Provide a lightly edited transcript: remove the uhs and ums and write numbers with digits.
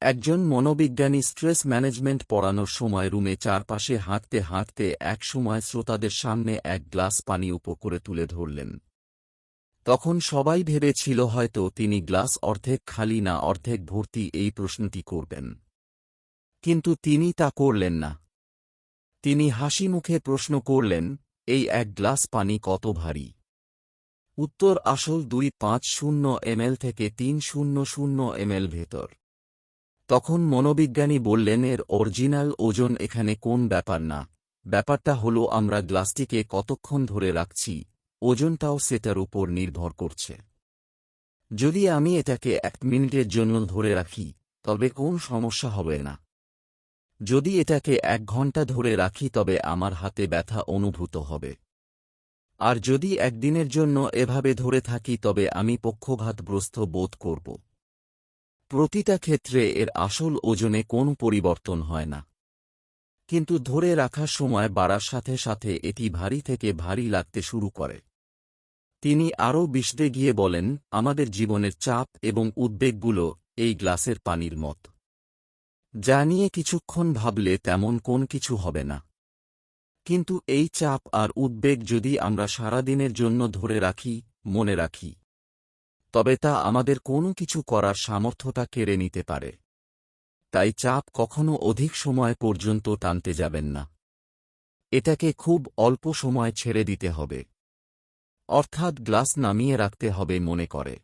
একজন মনোবিজ্ঞানী stress management পড়ানোর সময় রুমে চারপাশে হাঁটতে হাঁটতে এক সময় শ্রোতাদের সামনে এক গ্লাস পানি উপ করে তুলে ধরলেন। তখন সবাই ভেবেছিল হয়তো তিনি গ্লাস অর্ধেক খালি না অর্ধেক ভর্তি এই প্রশ্নটি করবেন। কিন্তু তিনি তা করলেন না। তিনি হাসি মুখে প্রশ্ন করলেন, এই এক গ্লাস পানি কত ভারী? উত্তর আসল 250 ml থেকে 300 ml ভেতর। তখন মনোবিজ্ঞানী বললেন, এর অরিজিনাল ওজন এখানে কোন ব্যাপার না, ব্যাপারটা হলো আমরা গ্লাসটিকে কতক্ষণ ধরে রাখছি, ওজনটাও সেটার উপর নির্ভর করছে। যদি আমি এটাকে 1 মিনিটের জন্য ধরে রাখি তবে কোন সমস্যা হবে না। যদি এটাকে 1 ঘন্টা ধরে রাখি তবে আমার হাতে ব্যথা অনুভূত হবে। আর যদি একদিনের জন্য এভাবে ধরে থাকি তবে আমি পক্ষঘাতগ্রস্ত বোধ করব। প্রতিটা ক্ষেত্রে এর আসল ওজনে কোনো পরিবর্তন হয় না, কিন্তু ধরে রাখার সময় বাড়ার সাথে সাথে এটি ভারী থেকে ভারী লাগতে শুরু করে। তিনি আরও বিশদে গিয়ে বলেন, আমাদের জীবনের চাপ এবং উদ্বেগগুলো এই গ্লাসের পানির মত। যা নিয়ে কিছুক্ষণ ভাবলে তেমন কোন কিছু হবে না, কিন্তু এই চাপ আর উদ্বেগ যদি আমরা সারাদিনের জন্য ধরে রাখি, মনে রাখি, তবে তা আমাদের কোনো কিছু করার সামর্থ্যটা কেড়ে নিতে পারে। তাই চাপ কখনো অধিক সময় পর্যন্ত টানতে যাবেন না। এটাকে খুব অল্প সময় ছেড়ে দিতে হবে, অর্থাৎ গ্লাস নামিয়ে রাখতে হবে মনে করে।